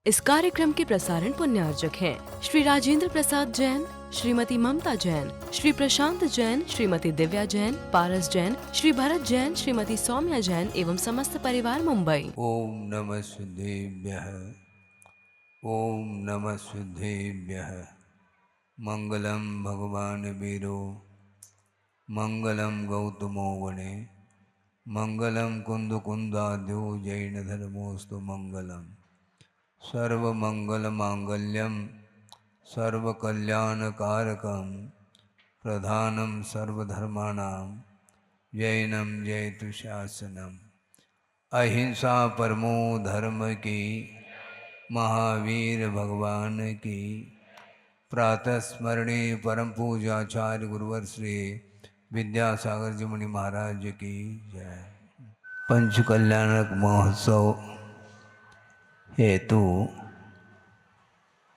इस कार्यक्रम के प्रसारण पुण्यार्चक हैं श्री राजेंद्र प्रसाद जैन, श्रीमती ममता जैन, श्री प्रशांत जैन, श्रीमती दिव्या जैन, पारस जैन, श्री भरत जैन, श्रीमती सौम्या जैन एवं समस्त परिवार मुंबई। ओम नमः सिद्धेभ्यः। ओम नमः सिद्धेभ्यः। मंगलम भगवान वीरो, मंगलम गौतमो वने, मंगलम कुंदकुंदाद्यो जैन धर्मोस्तु मंगलम। सर्वमंगल मांगल्यम सर्वकल्याणकारकम प्रधानम सर्वधर्माणां जैनम जयतु शासनम। अहिंसा परमो धर्म की, महावीर भगवान की। प्रातः स्मरणे परम पूजाचार्य गुरुवर श्री विद्यासागर जी मुनि महाराज की जय। पंच कल्याणक महोत्सव हेतु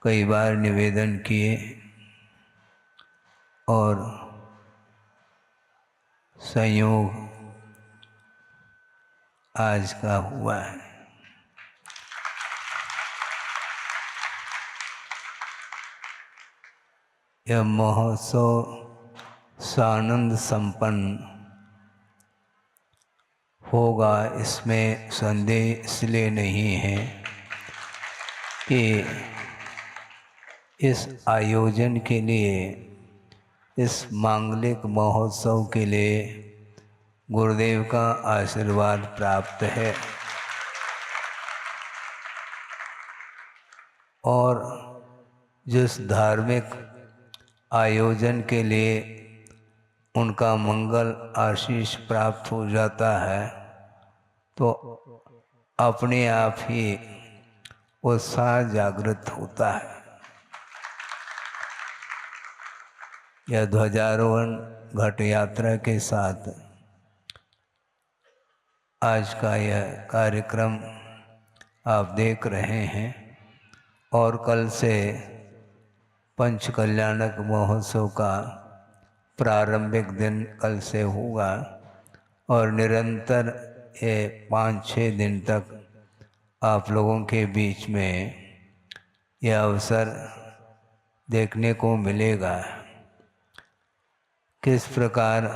कई बार निवेदन किए और संयोग आज का हुआ है। यह महोत्सव सानंद संपन्न होगा, इसमें संदेह इसलिए नहीं है कि इस आयोजन के लिए, इस मांगलिक महोत्सव के लिए गुरुदेव का आशीर्वाद प्राप्त है और जिस धार्मिक आयोजन के लिए उनका मंगल आशीष प्राप्त हो जाता है तो अपने आप ही उत्साह जागृत होता है। यह ध्वजारोहण घट यात्रा के साथ आज का यह कार्यक्रम आप देख रहे हैं और कल से पंच कल्याणक महोत्सव का प्रारंभिक दिन कल से होगा और निरंतर ये 5-6 दिन तक आप लोगों के बीच में यह अवसर देखने को मिलेगा किस प्रकार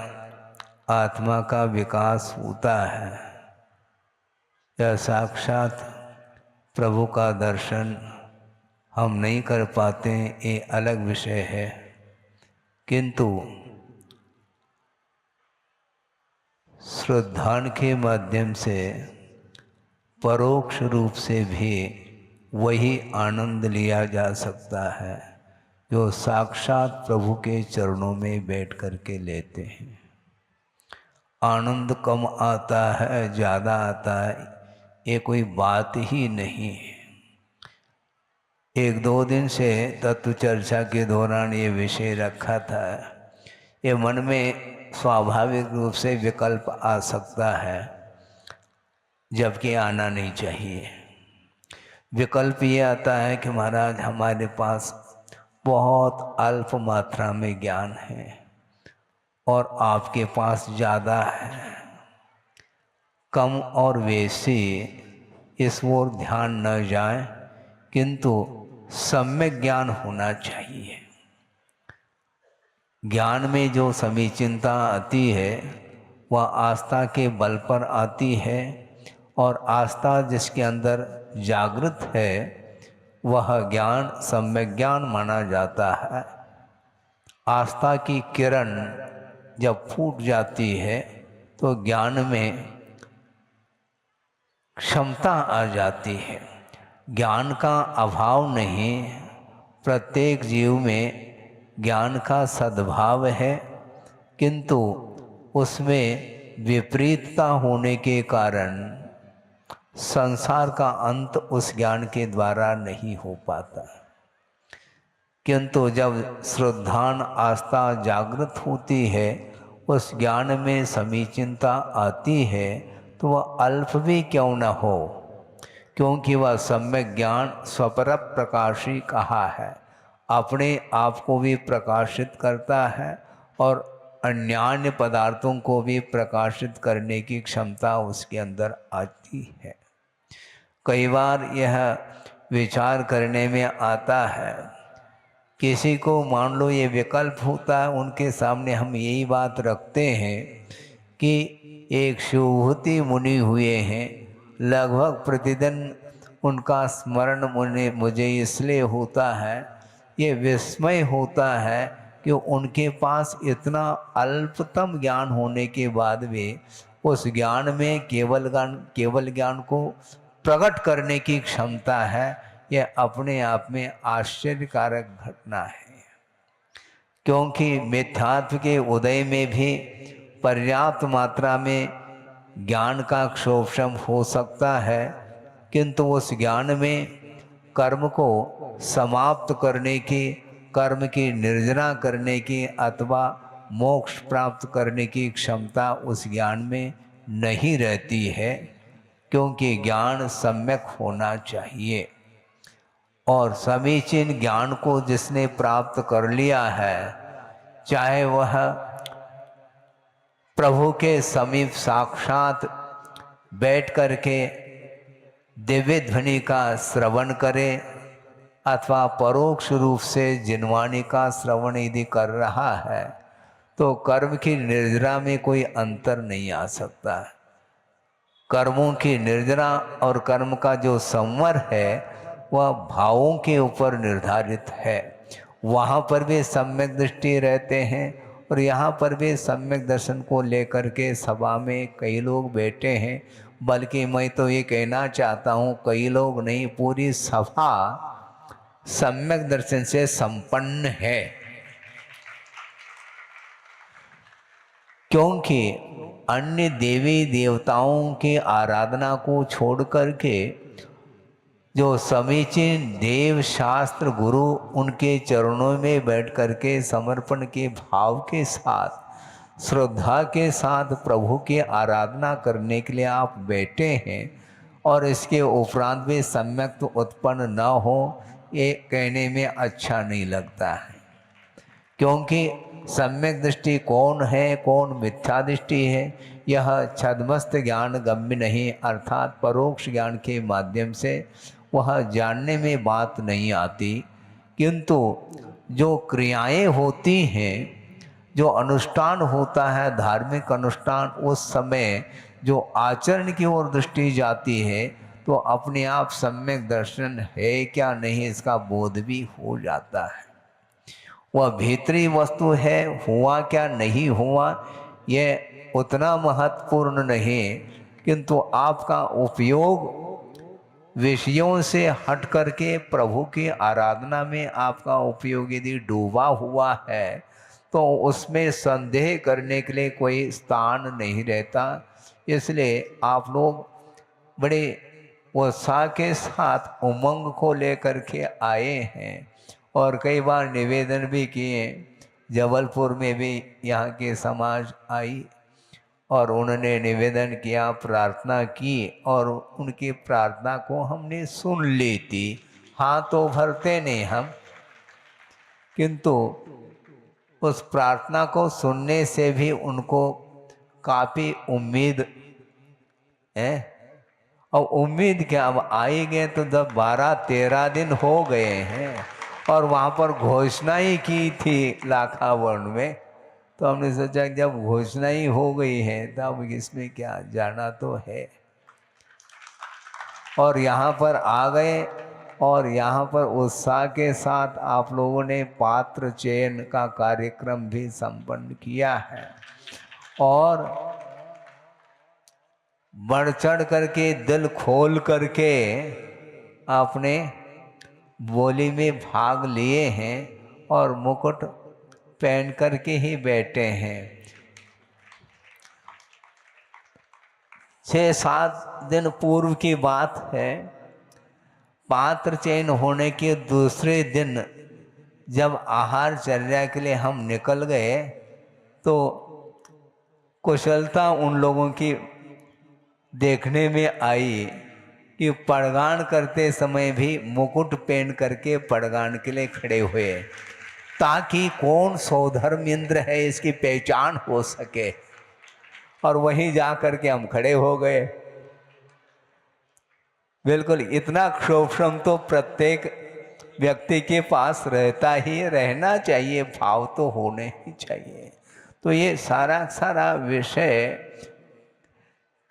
आत्मा का विकास होता है। यह साक्षात प्रभु का दर्शन हम नहीं कर पाते, ये अलग विषय है, किंतु श्रद्धान के माध्यम से परोक्ष रूप से भी वही आनंद लिया जा सकता है जो साक्षात प्रभु के चरणों में बैठ कर के लेते हैं। आनंद कम आता है ज़्यादा आता है, ये कोई बात ही नहीं है। 1-2 दिन से तत्व चर्चा के दौरान ये विषय रखा था। ये मन में स्वाभाविक रूप से विकल्प आ सकता है, जबकि आना नहीं चाहिए। विकल्प ये आता है कि महाराज हमारे पास बहुत अल्प मात्रा में ज्ञान है और आपके पास ज़्यादा है। कम और वैसे इस ओर ध्यान न जाए, किंतु सम्यक ज्ञान होना चाहिए। ज्ञान में जो समीचीनता आती है वह आस्था के बल पर आती है और आस्था जिसके अंदर जागृत है वह ज्ञान सम्यक ज्ञान माना जाता है। आस्था की किरण जब फूट जाती है तो ज्ञान में क्षमता आ जाती है। ज्ञान का अभाव नहीं, प्रत्येक जीव में ज्ञान का सद्भाव है, किंतु उसमें विपरीतता होने के कारण संसार का अंत उस ज्ञान के द्वारा नहीं हो पाता। किंतु जब श्रद्धान आस्था जागृत होती है, उस ज्ञान में समीचीनता आती है, तो वह अल्प भी क्यों न हो, क्योंकि वह सम्यक ज्ञान स्वपर प्रकाशी कहा है, अपने आप को भी प्रकाशित करता है और अन्यान्य पदार्थों को भी प्रकाशित करने की क्षमता उसके अंदर आती है। कई बार यह विचार करने में आता है। किसी को मान लो ये विकल्प होता है, उनके सामने हम यही बात रखते हैं कि एक शिवभूति मुनि हुए हैं, लगभग प्रतिदिन उनका स्मरण मुझे इसलिए होता है, ये विस्मय होता है कि उनके पास इतना अल्पतम ज्ञान होने के बाद भी उस ज्ञान में केवल ज्ञान को प्रकट करने की क्षमता है। यह अपने आप में आश्चर्यकारक घटना है, क्योंकि मिथ्यात्व के उदय में भी पर्याप्त मात्रा में ज्ञान का क्षोभम हो सकता है, किंतु उस ज्ञान में कर्म को समाप्त करने की, कर्म की निर्जना करने की अथवा मोक्ष प्राप्त करने की क्षमता उस ज्ञान में नहीं रहती है, क्योंकि ज्ञान सम्यक होना चाहिए। और समीचीन ज्ञान को जिसने प्राप्त कर लिया है, चाहे वह प्रभु के समीप साक्षात बैठ करके दिव्य ध्वनि का श्रवण करे अथवा परोक्ष रूप से जिनवाणी का श्रवण यदि कर रहा है, तो कर्म की निर्जरा में कोई अंतर नहीं आ सकता। कर्मों की निर्जरा और कर्म का जो संवर है वह भावों के ऊपर निर्धारित है। वहाँ पर भी सम्यक दृष्टि रहते हैं और यहाँ पर भी सम्यक दर्शन को लेकर के सभा में कई लोग बैठे हैं। बल्कि मैं तो ये कहना चाहता हूँ, कई लोग नहीं, पूरी सभा सम्यक दर्शन से संपन्न है, क्योंकि अन्य देवी देवताओं की आराधना को छोड़ करके जो समीचीन देव शास्त्र गुरु उनके चरणों में बैठ करके समर्पण के भाव के साथ, श्रद्धा के साथ प्रभु की आराधना करने के लिए आप बैठे हैं और इसके उपरांत भी सम्यक तो उत्पन्न न हो, ये कहने में अच्छा नहीं लगता है। क्योंकि सम्यक दृष्टि कौन है, कौन मिथ्या दृष्टि है, यह छद्मस्त ज्ञान गम्य नहीं, अर्थात परोक्ष ज्ञान के माध्यम से वह जानने में बात नहीं आती। किंतु जो क्रियाएं होती हैं, जो अनुष्ठान होता है, धार्मिक अनुष्ठान, उस समय जो आचरण की ओर दृष्टि जाती है तो अपने आप सम्यक दर्शन है क्या नहीं इसका बोध भी हो जाता है। वह भीतरी वस्तु है, हुआ क्या नहीं हुआ यह उतना महत्वपूर्ण नहीं, किंतु आपका उपयोग विषयों से हट करके प्रभु की आराधना में आपका उपयोग यदि डूबा हुआ है तो उसमें संदेह करने के लिए कोई स्थान नहीं रहता। इसलिए आप लोग बड़े उत्साह के साथ उमंग को लेकर के आए हैं और कई बार निवेदन भी किए। जबलपुर में भी यहाँ के समाज आई और उन्होंने निवेदन किया, प्रार्थना की और उनकी प्रार्थना को हमने सुन ली थी। हाँ तो भरते नहीं हम, किंतु उस प्रार्थना को सुनने से भी उनको काफ़ी उम्मीद है। और उम्मीद क्या, अब आए गए तो जब 12-13 दिन हो गए हैं और वहाँ पर घोषणा ही की थी लाखावर्ण में, तो हमने सोचा जब घोषणा ही हो गई है तब इसमें क्या, जाना तो है। और यहाँ पर आ गए और यहाँ पर उत्साह के साथ आप लोगों ने पात्र चयन का कार्यक्रम भी संपन्न किया है और बढ़ चढ़ करके दिल खोल करके आपने बोली में भाग लिए हैं और मुकुट पहन करके ही बैठे हैं। 6-7 दिन पूर्व की बात है, पात्र चयन होने के दूसरे दिन जब आहार चर्या के लिए हम निकल गए तो कुशलता उन लोगों की देखने में आई कि पड़गान करते समय भी मुकुट पहन करके पड़गान के लिए खड़े हुए, ताकि कौन सौधर्म इंद्र है इसकी पहचान हो सके। और वहीं जा कर के हम खड़े हो गए। बिल्कुल इतना क्षोभम तो प्रत्येक व्यक्ति के पास रहता ही रहना चाहिए, भाव तो होने ही चाहिए। तो ये सारा सारा विषय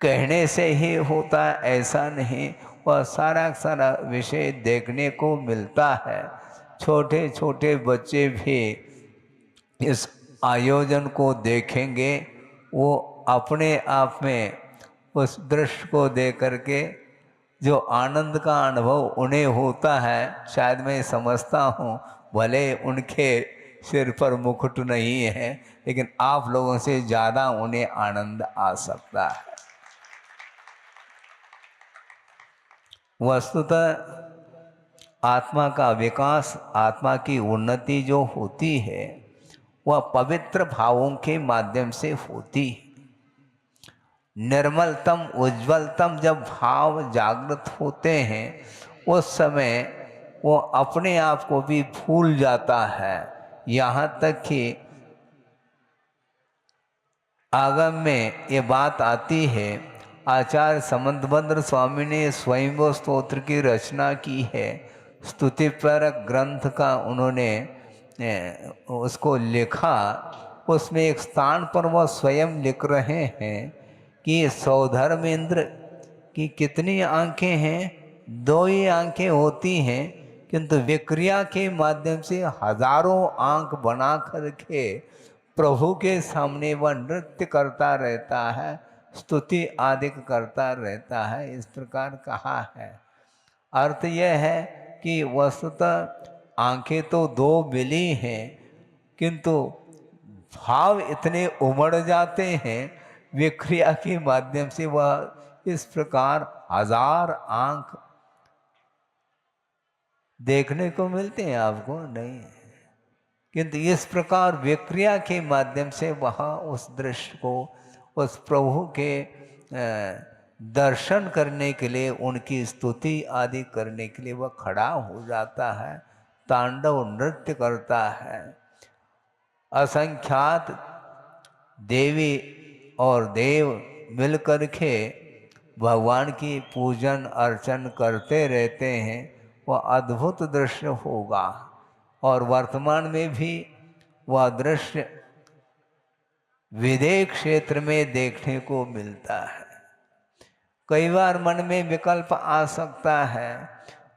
कहने से ही होता ऐसा नहीं, वह सारा सारा विषय देखने को मिलता है। छोटे छोटे बच्चे भी इस आयोजन को देखेंगे, वो अपने आप में उस दृश्य को देख करके जो आनंद का अनुभव उन्हें होता है, शायद मैं समझता हूँ, भले उनके सिर पर मुकुट नहीं है, लेकिन आप लोगों से ज़्यादा उन्हें आनंद आ सकता है। वस्तुतः आत्मा का विकास, आत्मा की उन्नति जो होती है वह पवित्र भावों के माध्यम से होती है। निर्मलतम उज्ज्वलतम जब भाव जागृत होते हैं उस समय वो अपने आप को भी भूल जाता है। यहाँ तक कि आगम में ये बात आती है, आचार्य समंतभद्र स्वामी ने स्वयंभू स्तोत्र की रचना की है, स्तुति पर ग्रंथ का उन्होंने उसको लिखा। उसमें एक स्थान पर वह स्वयं लिख रहे हैं कि सौधर्मेंद्र की कितनी आंखें हैं, 2 ही आंखें होती हैं, किंतु विक्रिया के माध्यम से हजारों आंख बना करके प्रभु के सामने वह नृत्य करता रहता है, स्तुति आदि करता रहता है। इस प्रकार कहा है। अर्थ यह है कि वस्तुतः आंखें तो 2 मिली हैं, किंतु भाव इतने उमड़ जाते हैं विक्रिया के माध्यम से, वह इस प्रकार 1000 आंख देखने को मिलते हैं आपको नहीं, किंतु इस प्रकार विक्रिया के माध्यम से वहाँ उस दृश्य को, उस प्रभु के दर्शन करने के लिए, उनकी स्तुति आदि करने के लिए वह खड़ा हो जाता है, तांडव नृत्य करता है। असंख्यात देवी और देव मिलकर के भगवान की पूजन अर्चन करते रहते हैं। वह अद्भुत दृश्य होगा और वर्तमान में भी वह दृश्य विदेह क्षेत्र में देखने को मिलता है। कई बार मन में विकल्प आ सकता है,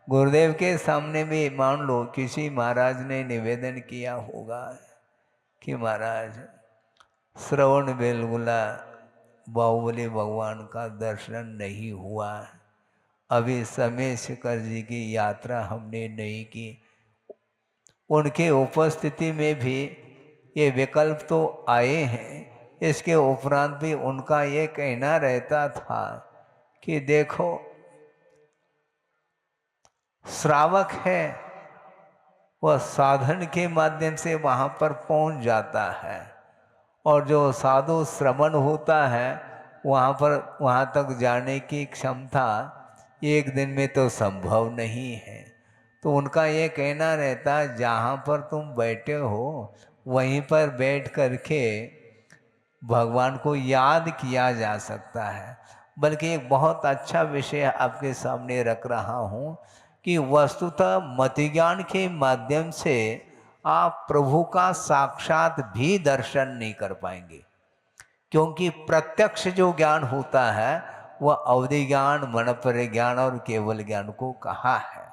गुरुदेव के सामने भी मान लो किसी महाराज ने निवेदन किया होगा कि महाराज श्रवण बेलगुला बाहुबली भगवान का दर्शन नहीं हुआ, अभी समय शेखर जी की यात्रा हमने नहीं की। उनके उपस्थिति में भी ये विकल्प तो आए हैं। इसके उपरांत भी उनका ये कहना रहता था कि देखो श्रावक है, वह साधन के माध्यम से वहाँ पर पहुँच जाता है, और जो साधु श्रवण होता है वहाँ तक जाने की क्षमता एक दिन में तो संभव नहीं है। तो उनका ये कहना रहता है जहाँ पर तुम बैठे हो वहीं पर बैठ करके भगवान को याद किया जा सकता है। बल्कि एक बहुत अच्छा विषय आपके सामने रख रहा हूँ कि वस्तुतः मति ज्ञान के माध्यम से आप प्रभु का साक्षात भी दर्शन नहीं कर पाएंगे, क्योंकि प्रत्यक्ष जो ज्ञान होता है वह अवधि ज्ञान, मनपर ज्ञान और केवल ज्ञान को कहा है।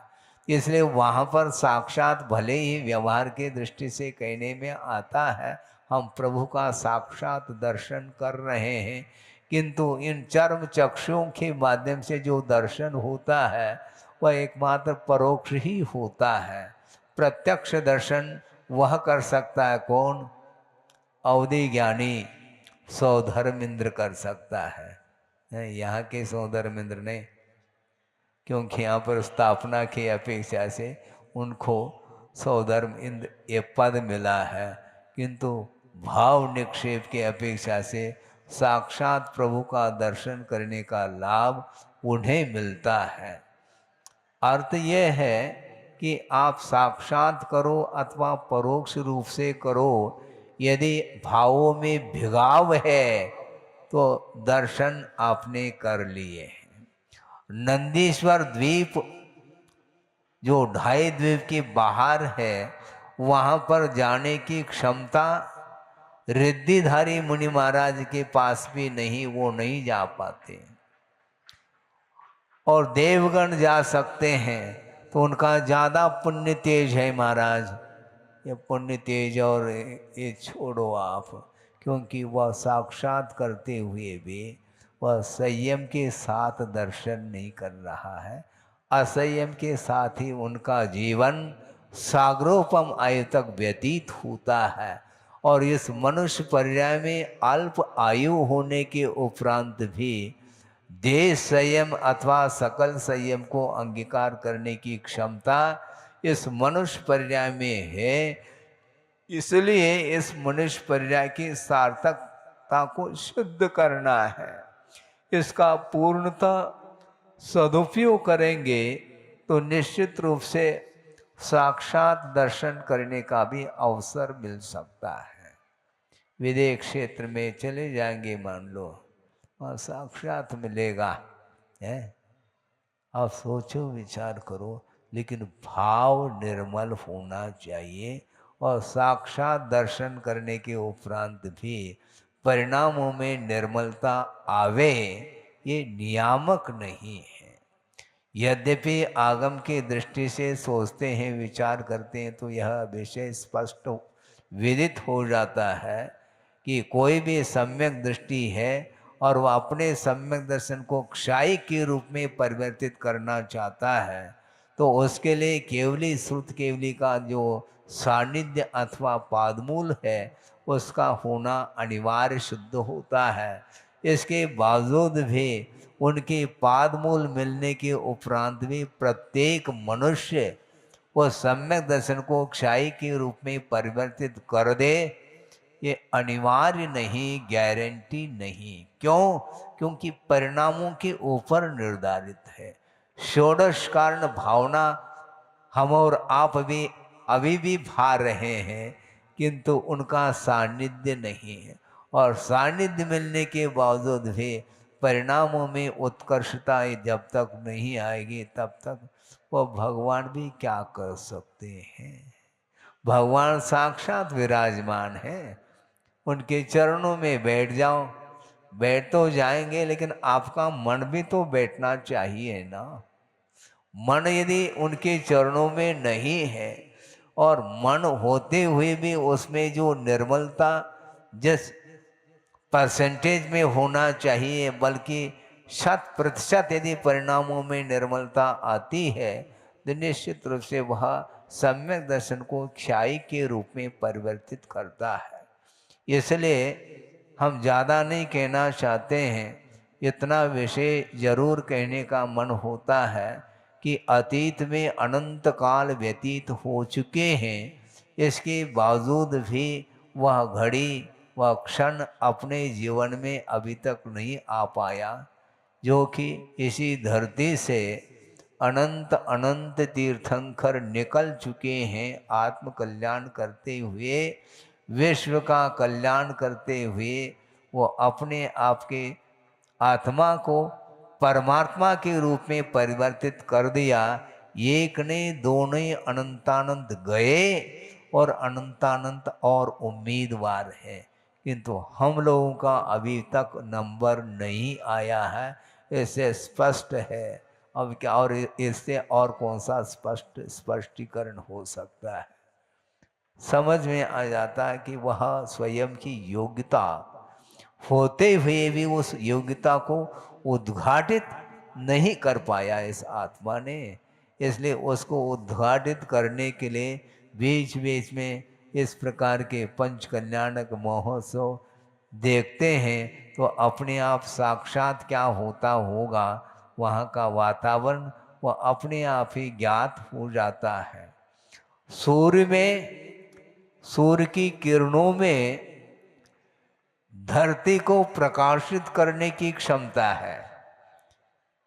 इसलिए वहाँ पर साक्षात भले ही व्यवहार के दृष्टि से कहने में आता है हम प्रभु का साक्षात दर्शन कर रहे हैं, किंतु इन चर्म चक्षुओं के माध्यम से जो दर्शन होता है वह एकमात्र परोक्ष ही होता है। प्रत्यक्ष दर्शन वह कर सकता है कौन? अवधि ज्ञानी सौधर्मेंद्र कर सकता है, यहाँ के सौधर्मेंद्र ने, क्योंकि यहाँ पर स्थापना की अपेक्षा से उनको सौधर्म इंद्र ये पद मिला है, किंतु भाव निक्षेप की अपेक्षा से साक्षात प्रभु का दर्शन करने का लाभ उन्हें मिलता है। अर्थ यह है कि आप साक्षात करो अथवा परोक्ष रूप से करो, यदि भावों में भिगाव है तो दर्शन आपने कर लिए हैं। नंदीश्वर द्वीप जो 2.5 द्वीप के बाहर है, वहाँ पर जाने की क्षमता रिद्धिधारी मुनि महाराज के पास भी नहीं, वो नहीं जा पाते। और देवगण जा सकते हैं तो उनका ज़्यादा पुण्य तेज है महाराज। ये पुण्य तेज और ये छोड़ो आप, क्योंकि वह साक्षात करते हुए भी वह संयम के साथ दर्शन नहीं कर रहा है। असंयम के साथ ही उनका जीवन सागरोपम आयु तक व्यतीत होता है। और इस मनुष्य पर्याय में अल्प आयु होने के उपरांत भी देश संयम अथवा सकल संयम को अंगीकार करने की क्षमता इस मनुष्य पर्याय में है। इसलिए इस मनुष्य पर्याय की सार्थकता को सिद्ध करना है। इसका पूर्णतः सदुपयोग करेंगे तो निश्चित रूप से साक्षात दर्शन करने का भी अवसर मिल सकता है। विदेश क्षेत्र में चले जाएंगे मान लो, और साक्षात मिलेगा है। आप सोचो विचार करो, लेकिन भाव निर्मल होना चाहिए। और साक्षात दर्शन करने के उपरांत भी परिणामों में निर्मलता आवे, ये नियामक नहीं है। यद्यपि आगम की दृष्टि से सोचते हैं, विचार करते हैं, तो यह विषय स्पष्ट विदित हो जाता है कि कोई भी सम्यक दृष्टि है और वह अपने सम्यक दर्शन को क्षाई के रूप में परिवर्तित करना चाहता है, तो उसके लिए केवली श्रुत केवली का जो सानिध्य अथवा पादमूल है उसका होना अनिवार्य सिद्ध होता है। इसके बावजूद भी उनके पादमूल मिलने के उपरांत भी प्रत्येक मनुष्य वो सम्यक दर्शन को क्षाई के रूप में परिवर्तित कर दे, ये अनिवार्य नहीं, गारंटी नहीं। क्यों? क्योंकि परिणामों के ऊपर निर्धारित है। षोडश कारण भावना हम और आप भी अभी भी भा रहे हैं, किंतु उनका सानिध्य नहीं है। और सानिध्य मिलने के बावजूद भी परिणामों में उत्कर्षता जब तक नहीं आएगी, तब तक वो भगवान भी क्या कर सकते हैं। भगवान साक्षात विराजमान है, उनके चरणों में बैठ जाओ। बैठ तो जाएंगे, लेकिन आपका मन भी तो बैठना चाहिए ना। मन यदि उनके चरणों में नहीं है और मन होते हुए भी उसमें जो निर्मलता जिस परसेंटेज में होना चाहिए, बल्कि 100% यदि परिणामों में निर्मलता आती है, तो निश्चित रूप से वह सम्यक दर्शन को क्षाई के रूप में परिवर्तित करता है। इसलिए हम ज़्यादा नहीं कहना चाहते हैं, इतना विषय जरूर कहने का मन होता है कि अतीत में अनंत काल व्यतीत हो चुके हैं, इसके बावजूद भी वह घड़ी वह क्षण अपने जीवन में अभी तक नहीं आ पाया, जो कि इसी धरती से अनंत अनंत तीर्थंकर निकल चुके हैं, आत्म कल्याण करते हुए, विश्व का कल्याण करते हुए। वो अपने आप के आत्मा को परमात्मा के रूप में परिवर्तित कर दिया। एक ने दो ने अनंतानंत गए और अनंतानंत और उम्मीदवार है, किंतु हम लोगों का अभी तक नंबर नहीं आया है। इससे स्पष्ट है अब क्या, और इससे और कौन सा स्पष्टीकरण हो सकता है। समझ में आ जाता है कि वह स्वयं की योग्यता होते हुए भी उस योग्यता को उद्घाटित नहीं कर पाया इस आत्मा ने। इसलिए उसको उद्घाटित करने के लिए बीच बीच में इस प्रकार के पंच कल्याणक महोत्सव देखते हैं, तो अपने आप साक्षात क्या होता होगा, वहाँ का वातावरण वह अपने आप ही ज्ञात हो जाता है। सूर्य की किरणों में धरती को प्रकाशित करने की क्षमता है,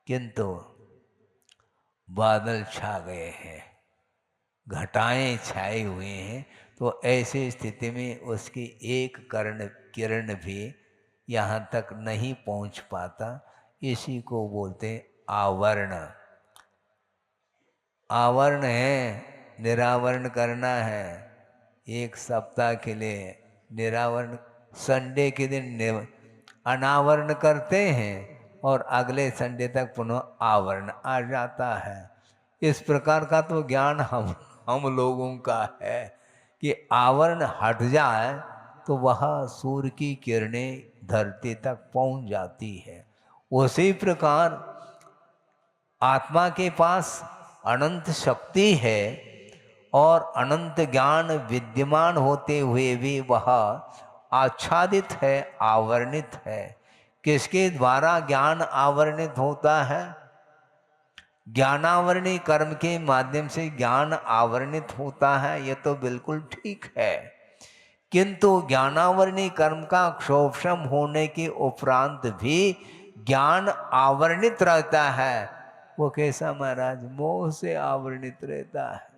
किंतु बादल छा गए हैं, घटाएं छाए हुए हैं, तो ऐसी स्थिति में उसकी एक किरण भी यहाँ तक नहीं पहुँच पाता। इसी को बोलते हैं आवरण। आवरण है, निरावरण करना है। एक सप्ताह के लिए निरावरण, संडे के दिन अनावरण करते हैं और अगले संडे तक पुनः आवरण आ जाता है। इस प्रकार का तो ज्ञान हम लोगों का है कि आवरण हट जाए तो वह सूर्य की किरणें धरती तक पहुंच जाती है। उसी प्रकार आत्मा के पास अनंत शक्ति है और अनंत ज्ञान विद्यमान होते हुए भी वह आच्छादित है, आवरणित है। किसके द्वारा ज्ञान आवरणित होता है? ज्ञानावरणी कर्म के माध्यम से ज्ञान आवरणित होता है, यह तो बिल्कुल ठीक है। किंतु ज्ञानावरणी कर्म का क्षोभशम होने के उपरांत भी ज्ञान आवरणित रहता है। वो कैसा महाराज? मोह से आवरणित रहता है।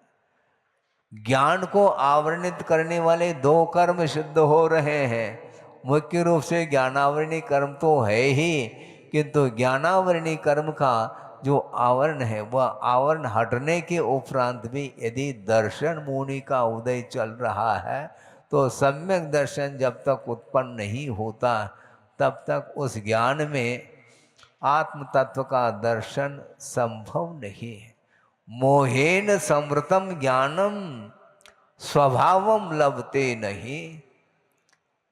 ज्ञान को आवरणित करने वाले दो कर्म सिद्ध हो रहे हैं। मुख्य रूप से ज्ञानावरणी कर्म तो है ही, किंतु ज्ञानावरणी कर्म का जो आवरण है वह आवरण हटने के उपरांत भी यदि दर्शन मुनि का उदय चल रहा है तो सम्यक दर्शन जब तक उत्पन्न नहीं होता तब तक उस ज्ञान में आत्म तत्व का दर्शन संभव नहीं है। मोहेन समृतम ज्ञानम स्वभावम लभते नहीं,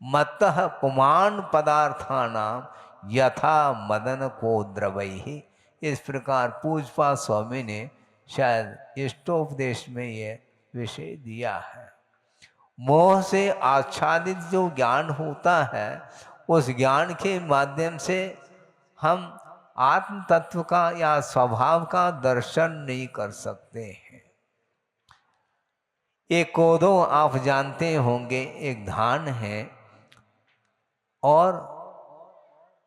मत्तः पुमान पदार्थानाम यथा मदन को द्रवैहि। इस प्रकार पूजपा स्वामी ने शायद इष्टोपदेश में यह विषय दिया है। मोह से आच्छादित जो ज्ञान होता है उस ज्ञान के माध्यम से हम आत्म तत्व का या स्वभाव का दर्शन नहीं कर सकते हैं। एक कोदो आप जानते होंगे, एक धान है और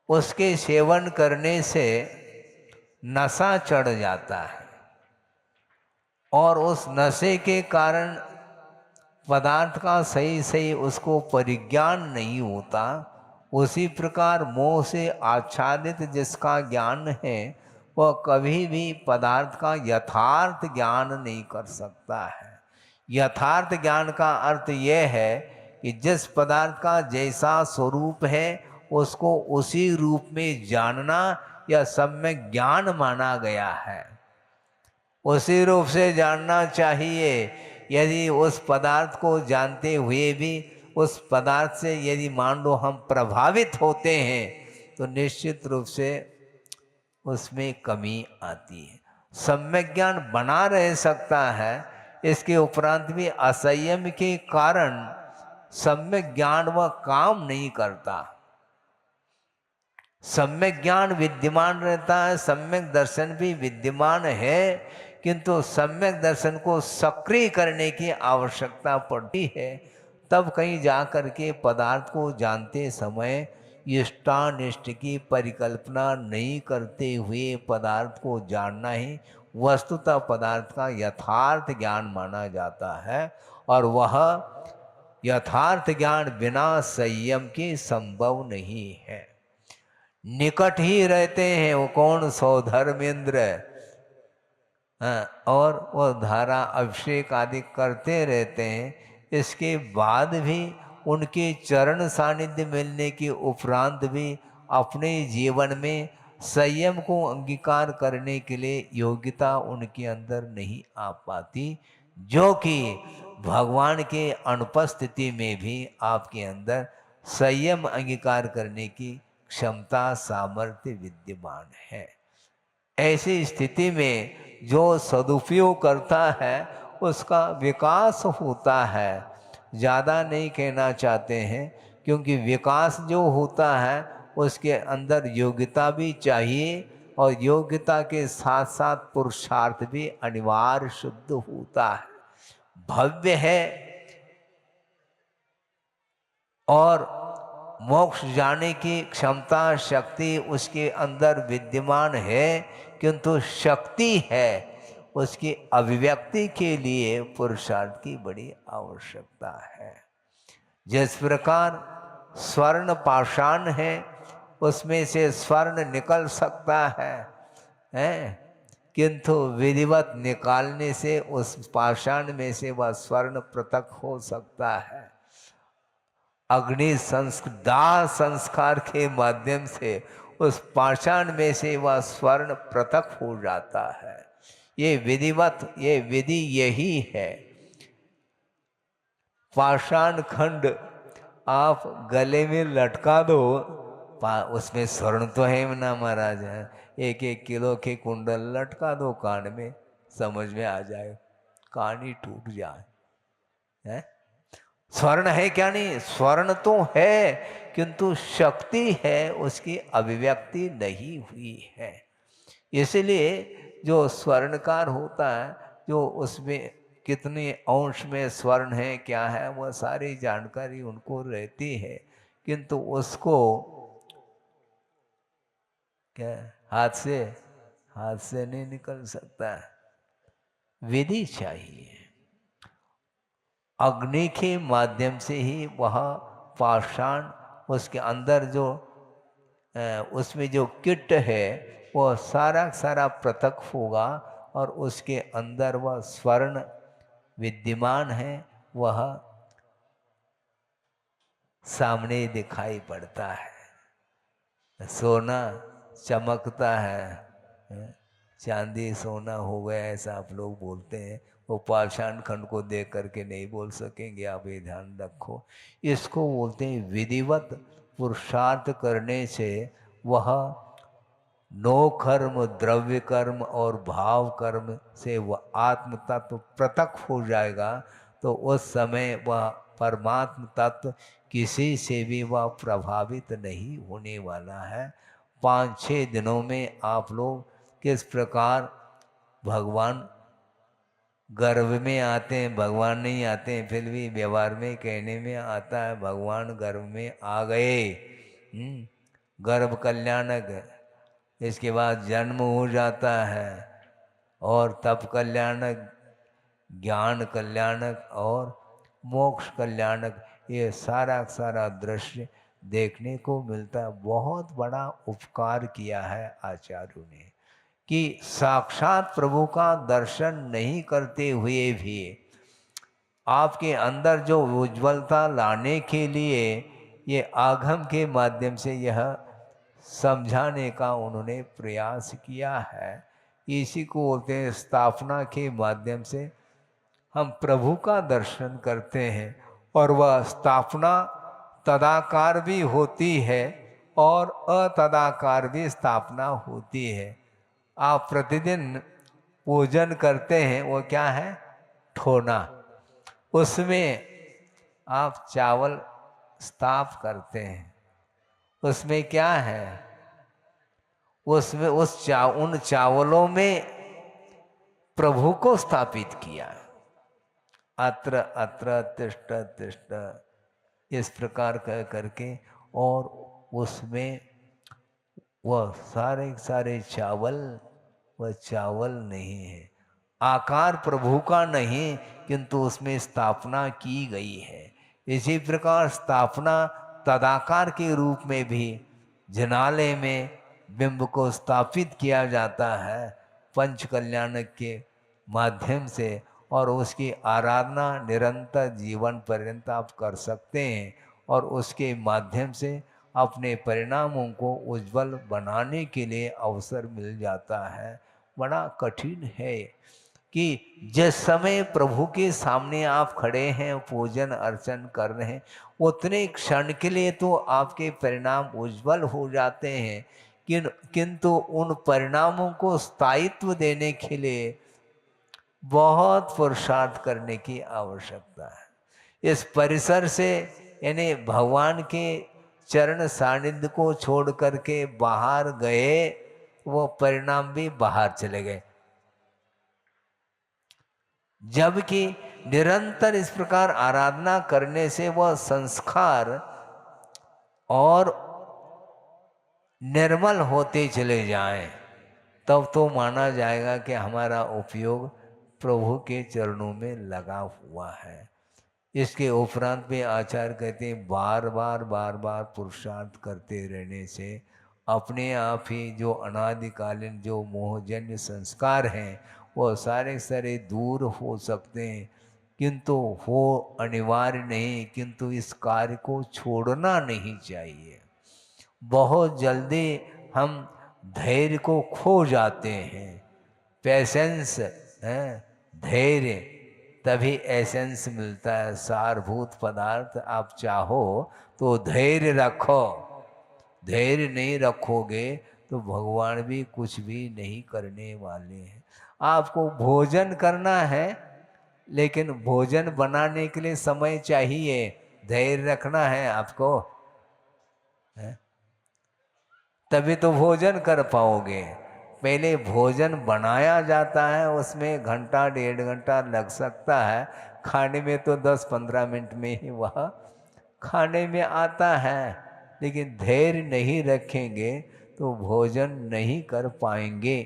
उसके सेवन करने से नशा चढ़ जाता है और उस नशे के कारण पदार्थ का सही सही उसको परिज्ञान नहीं होता। उसी प्रकार मोह से आच्छादित जिसका ज्ञान है वह कभी भी पदार्थ का यथार्थ ज्ञान नहीं कर सकता है। यथार्थ ज्ञान का अर्थ यह है कि जिस पदार्थ का जैसा स्वरूप है उसको उसी रूप में जानना यह सम्यक ज्ञान माना गया है। उसी रूप से जानना चाहिए। यदि उस पदार्थ को जानते हुए भी उस पदार्थ से यदि मान लो हम प्रभावित होते हैं तो निश्चित रूप से उसमें कमी आती है। सम्यक ज्ञान बना रह सकता है, इसके उपरांत भी असंयम के कारण सम्यक ज्ञान वह काम नहीं करता। सम्यक ज्ञान विद्यमान रहता है, सम्यक दर्शन भी विद्यमान है, किंतु सम्यक दर्शन को सक्रिय करने की आवश्यकता पड़ती है। तब कहीं जा कर के पदार्थ को जानते समय इष्टानिष्ट की परिकल्पना नहीं करते हुए पदार्थ को जानना ही वस्तुतः पदार्थ का यथार्थ ज्ञान माना जाता है। और वह यथार्थ ज्ञान बिना संयम के संभव नहीं है। निकट ही रहते हैं वो कौन? सौधर्मेंद्र। और वह धारा अभिषेक आदि करते रहते हैं। इसके बाद भी उनके चरण सानिध्य मिलने के उपरांत भी अपने जीवन में संयम को अंगीकार करने के लिए योग्यता उनके अंदर नहीं आ पाती, जो कि भगवान के अनुपस्थिति में भी आपके अंदर संयम अंगीकार करने की क्षमता सामर्थ्य विद्यमान है। ऐसी स्थिति में जो सदुपयोग करता है उसका विकास होता है। ज़्यादा नहीं कहना चाहते हैं, क्योंकि विकास जो होता है उसके अंदर योग्यता भी चाहिए और योग्यता के साथ साथ पुरुषार्थ भी अनिवार्य शुद्ध होता है। भव्य है और मोक्ष जाने की क्षमता शक्ति उसके अंदर विद्यमान है, किंतु शक्ति है उसकी अभिव्यक्ति के लिए पुरुषार्थ की बड़ी आवश्यकता है। जिस प्रकार स्वर्ण पाषाण है उसमें से स्वर्ण निकल सकता है, है, किंतु विधिवत निकालने से उस पाषाण में से वह स्वर्ण पृथक हो सकता है। अग्नि दाह संस्कार के माध्यम से उस पाषाण में से वह स्वर्ण पृथक हो जाता है। ये विधिवत, ये विधि यही है। पाषाण खंड आप गले में लटका दो, उसमें स्वर्ण तो है ना महाराज, है 1-1 किलो के कुंडल लटका दो कान में, समझ में आ जाए, कान ही टूट जाए। है स्वर्ण है क्या? नहीं, स्वर्ण तो है, किंतु शक्ति है उसकी अभिव्यक्ति नहीं हुई है। इसलिए जो स्वर्णकार होता है, जो उसमें कितने अंश में स्वर्ण है क्या है, वह सारी जानकारी उनको रहती है, किंतु उसको क्या हाथ से नहीं निकल सकता, विधि चाहिए। अग्नि के माध्यम से ही वह पाषाण, उसके अंदर जो उसमें जो किट है वह सारा पृथक होगा, और उसके अंदर वह स्वर्ण विद्यमान है, वह सामने दिखाई पड़ता है। सोना चमकता है, चांदी सोना हो गया ऐसा आप लोग बोलते हैं, वो पाषाण खंड को देख करके नहीं बोल सकेंगे, आप ये ध्यान रखो। इसको बोलते हैं विधिवत पुरुषार्थ करने से वह नो कर्म, द्रव्य कर्म और भाव कर्म से वह आत्म तत्व पृथक हो जाएगा। तो उस समय वह परमात्म तत्व किसी से भी वह प्रभावित नहीं होने वाला है। 5-6 दिनों में आप लोग किस प्रकार भगवान गर्भ में आते हैं, भगवान नहीं आते हैं, फिर भी व्यवहार में कहने में आता है भगवान गर्भ में आ गए। गर्भ कल्याणक है, इसके बाद जन्म हो जाता है, और तप कल्याणक, ज्ञान कल्याणक और मोक्ष कल्याणक, ये सारा दृश्य देखने को मिलता है। बहुत बड़ा उपकार किया है आचार्यों ने कि साक्षात प्रभु का दर्शन नहीं करते हुए भी आपके अंदर जो उज्ज्वलता लाने के लिए ये आगम के माध्यम से यह समझाने का उन्होंने प्रयास किया है। इसी को बोलते हैं स्थापना के माध्यम से हम प्रभु का दर्शन करते हैं, और वह स्थापना तदाकार भी होती है और अतदाकार भी स्थापना होती है। आप प्रतिदिन पूजन करते हैं, वो क्या है? ठोना। उसमें आप चावल स्थाप करते हैं, उसमें क्या है? उसमें उन चावलों में प्रभु को स्थापित किया। अत्र अत्र तिष्ठ तिष्ठ, इस प्रकार कह करके, और उसमें वह सारे चावल, वह चावल नहीं है, आकार प्रभु का नहीं, किंतु उसमें स्थापना की गई है। इसी प्रकार स्थापना तदाकार के रूप में भी जनालय में बिंब को स्थापित किया जाता है पंच कल्याणक के माध्यम से, और उसकी आराधना निरंतर जीवन पर्यंत आप कर सकते हैं, और उसके माध्यम से अपने परिणामों को उज्जवल बनाने के लिए अवसर मिल जाता है। बड़ा कठिन है कि जिस समय प्रभु के सामने आप खड़े हैं, पूजन अर्चन कर रहे हैं, उतने क्षण के लिए तो आपके परिणाम उज्जवल हो जाते हैं, किंतु उन परिणामों को स्थायित्व देने के लिए बहुत पुरुषार्थ करने की आवश्यकता है। इस परिसर से, यानी भगवान के चरण सानिध्य को छोड़ करके बाहर गए, वो परिणाम भी बाहर चले गए। जबकि निरंतर इस प्रकार आराधना करने से वह संस्कार और निर्मल होते चले जाएं, तब तो माना जाएगा कि हमारा उपयोग प्रभु के चरणों में लगा हुआ है। इसके उपरांत में आचार्य कहते हैं बार बार पुरुषार्थ करते रहने से अपने आप ही जो अनादिकालीन जो मोहजन्य संस्कार हैं वो सारे सारे दूर हो सकते हैं, किंतु वो अनिवार्य नहीं, किंतु इस कार्य को छोड़ना नहीं चाहिए। बहुत जल्दी हम धैर्य को खो जाते हैं। पेशेंस है, धैर्य, तभी एसेंस मिलता है, सारभूत पदार्थ। आप चाहो तो धैर्य रखो, धैर्य नहीं रखोगे तो भगवान भी कुछ भी नहीं करने वाले हैं। आपको भोजन करना है, लेकिन भोजन बनाने के लिए समय चाहिए, धैर्य रखना है आपको, है? तभी तो भोजन कर पाओगे। पहले भोजन बनाया जाता है, उसमें घंटा 1.5 घंटा लग सकता है, खाने में तो 10-15 मिनट में ही वह खाने में आता है। लेकिन धैर्य नहीं रखेंगे तो भोजन नहीं कर पाएंगे।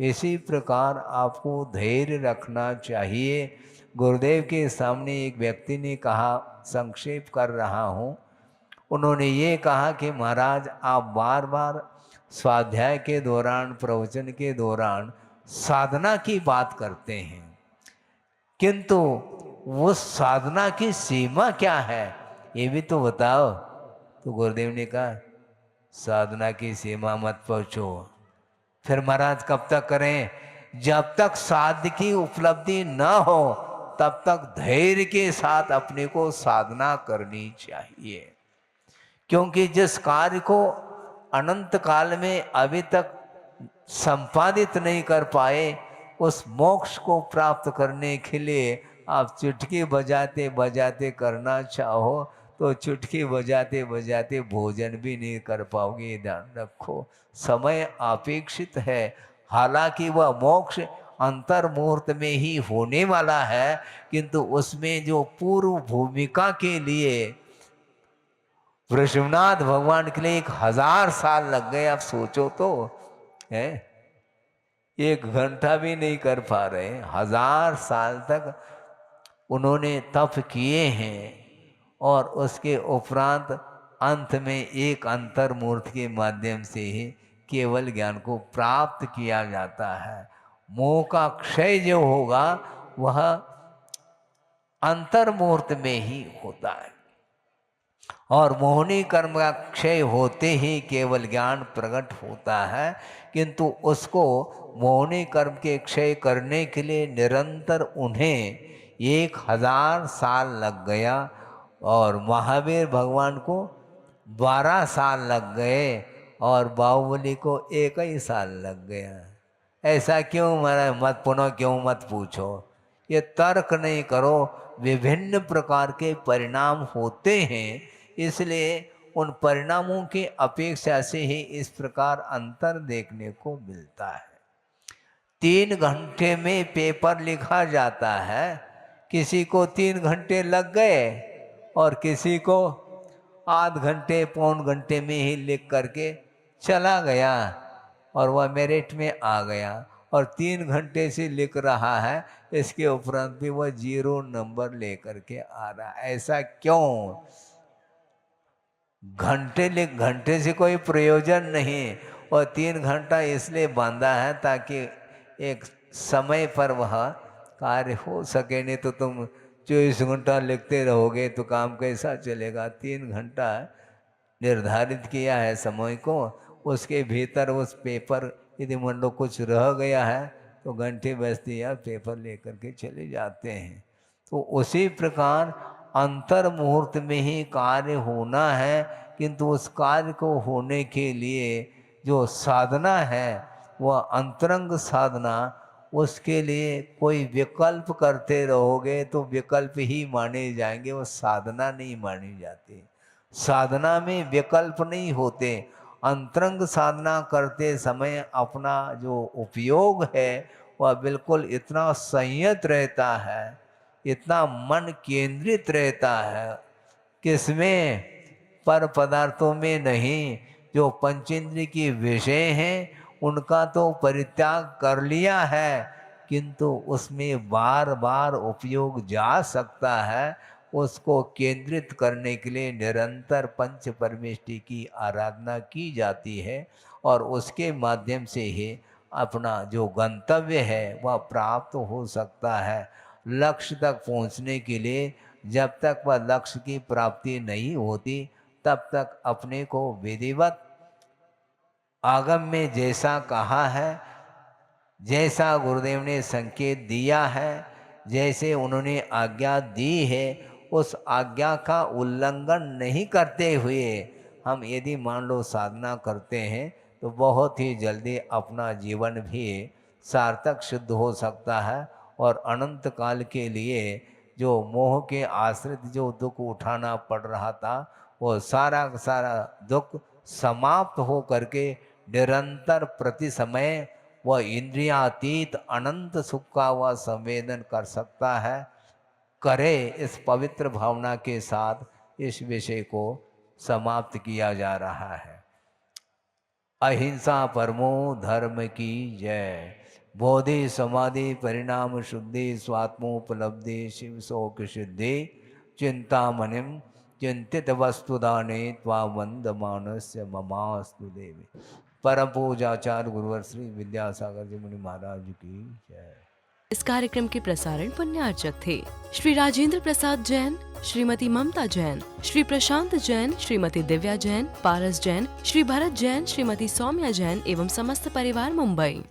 इसी प्रकार आपको धैर्य रखना चाहिए। गुरुदेव के सामने एक व्यक्ति ने कहा, संक्षेप कर रहा हूँ, उन्होंने ये कहा कि महाराज आप बार बार स्वाध्याय के दौरान, प्रवचन के दौरान साधना की बात करते हैं, किंतु वो साधना की सीमा क्या है ये भी तो बताओ। तो गुरुदेव ने कहा साधना की सीमा मत पूछो। फिर महाराज कब तक करें? जब तक साध्य की उपलब्धि न हो तब तक धैर्य के साथ अपने को साधना करनी चाहिए। क्योंकि जिस कार्य को अनंत काल में अभी तक संपादित नहीं कर पाए, उस मोक्ष को प्राप्त करने के लिए आप चुटकी बजाते बजाते करना चाहो तो चुटकी बजाते बजाते भोजन भी नहीं कर पाओगे। ध्यान रखो, समय अपेक्षित है। हालांकि वह मोक्ष अंतर मुहूर्त में ही होने वाला है, किंतु उसमें जो पूर्व भूमिका के लिए वृषभनाथ भगवान के लिए 1000 साल लग गए। आप सोचो तो, है 1 घंटा भी नहीं कर पा रहे, 1000 साल तक उन्होंने तप किए हैं। और उसके उपरांत अंत में एक अंतर मूर्ति के माध्यम से ही केवल ज्ञान को प्राप्त किया जाता है। मोह का क्षय जो होगा वह अंतर मुहूर्त में ही होता है, और मोहनी कर्म का क्षय होते ही केवल ज्ञान प्रकट होता है। किंतु उसको मोहनी कर्म के क्षय करने के लिए निरंतर उन्हें 1000 साल लग गया, और महावीर भगवान को 12 साल लग गए, और बाहुबली को 1 ही साल लग गया। ऐसा क्यों? मेरा मत पुनः क्यों मत पूछो, ये तर्क नहीं करो। विभिन्न प्रकार के परिणाम होते हैं, इसलिए उन परिणामों की अपेक्षा से ही इस प्रकार अंतर देखने को मिलता है। 3 घंटे में पेपर लिखा जाता है, किसी को 3 घंटे लग गए और किसी को आध घंटे पौन घंटे में ही लिख करके चला गया और वह मेरिट में आ गया। और 3 घंटे से लिख रहा है, इसके उपरांत भी वह 0 नंबर लेकर के आ रहा है। ऐसा क्यों? घंटे से कोई प्रयोजन नहीं, और 3 घंटा इसलिए बांधा है ताकि एक समय पर वह कार्य हो सके। नहीं तो तुम 24 घंटा लिखते रहोगे तो काम कैसा चलेगा? 3 घंटा निर्धारित किया है समय को, उसके भीतर उस पेपर यदि मान लो कुछ रह गया है तो घंटी बजती है, पेपर लेकर के चले जाते हैं। तो उसी प्रकार अंतर मुहूर्त में ही कार्य होना है, किंतु उस कार्य को होने के लिए जो साधना है वह अंतरंग साधना, उसके लिए कोई विकल्प करते रहोगे तो विकल्प ही माने जाएंगे, वो साधना नहीं मानी जाती। साधना में विकल्प नहीं होते। अंतरंग साधना करते समय अपना जो उपयोग है वह बिल्कुल इतना संयत रहता है, इतना मन केंद्रित रहता है, किसमें? पर पदार्थों में नहीं। जो पंचेंद्रिय के विषय हैं उनका तो परित्याग कर लिया है, किंतु उसमें बार बार उपयोग जा सकता है। उसको केंद्रित करने के लिए निरंतर पंच परमेष्टि की आराधना की जाती है, और उसके माध्यम से ही अपना जो गंतव्य है वह प्राप्त हो सकता है। लक्ष्य तक पहुंचने के लिए जब तक वह लक्ष्य की प्राप्ति नहीं होती तब तक अपने को विधिवत आगम में जैसा कहा है, जैसा गुरुदेव ने संकेत दिया है, जैसे उन्होंने आज्ञा दी है, उस आज्ञा का उल्लंघन नहीं करते हुए हम यदि मान लो साधना करते हैं तो बहुत ही जल्दी अपना जीवन भी सार्थक सिद्ध हो सकता है और अनंत काल के लिए जो मोह के आश्रित जो दुख उठाना पड़ रहा था वो सारा का सारा दुख समाप्त हो करके निरंतर प्रति समय वह इंद्रियातीत अनंत सुख का वह संवेदन कर सकता है। करे इस पवित्र भावना के साथ इस विषय को समाप्त किया जा रहा है। अहिंसा परमो धर्म की जय। बोधि समाधि परिणाम शुद्धि स्वात्मोपलब्धि शिव शोक सिद्धि चिंतामणिम चिंतित वस्तुदाने त्वा वंदमानस्य ममास्तु देवी। परम पूजाचार्य गुरुवर श्री विद्यासागर जी मुनि महाराज की जय। इस कार्यक्रम के प्रसारण पुण्यार्चक थे श्री राजेंद्र प्रसाद जैन, श्रीमती ममता जैन, श्री प्रशांत जैन, श्रीमती दिव्या जैन, पारस जैन, श्री भरत जैन, श्रीमती सौम्या जैन एवं समस्त परिवार मुंबई।